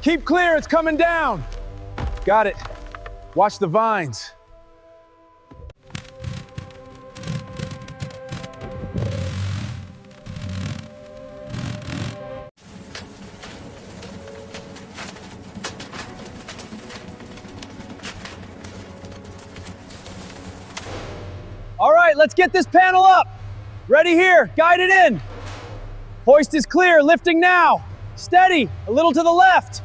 Keep clear, it's coming down. Got it. Watch the vines. All right, let's get this panel up. Ready here, guide it in. Hoist is clear, lifting now. Steady, a little to the left.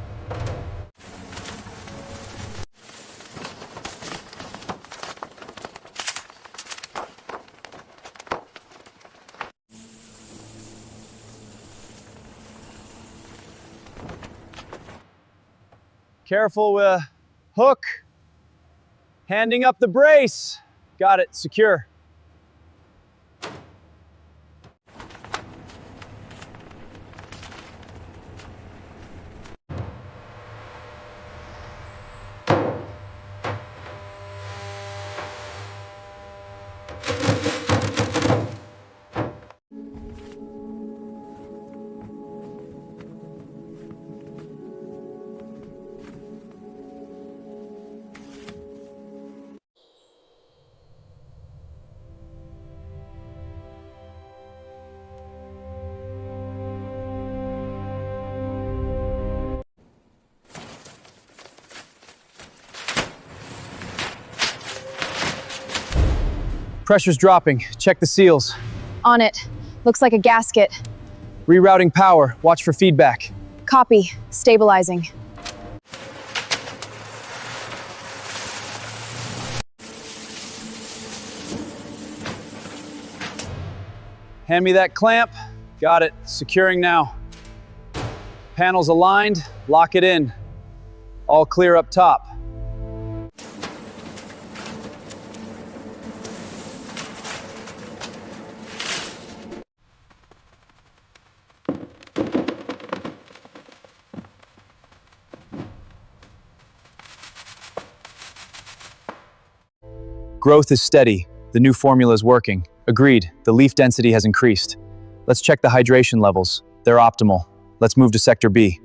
Careful with hook. Handing up the brace. Got it, secure. Pressure's dropping. Check the seals. On it. Looks like a gasket. Rerouting power. Watch for feedback. Copy. Stabilizing. Hand me that clamp. Got it. Securing now. Panels aligned. Lock it in. All clear up top. Growth is steady. The new formula is working. Agreed, the leaf density has increased. Let's check the hydration levels. They're optimal. Let's move to Sector B.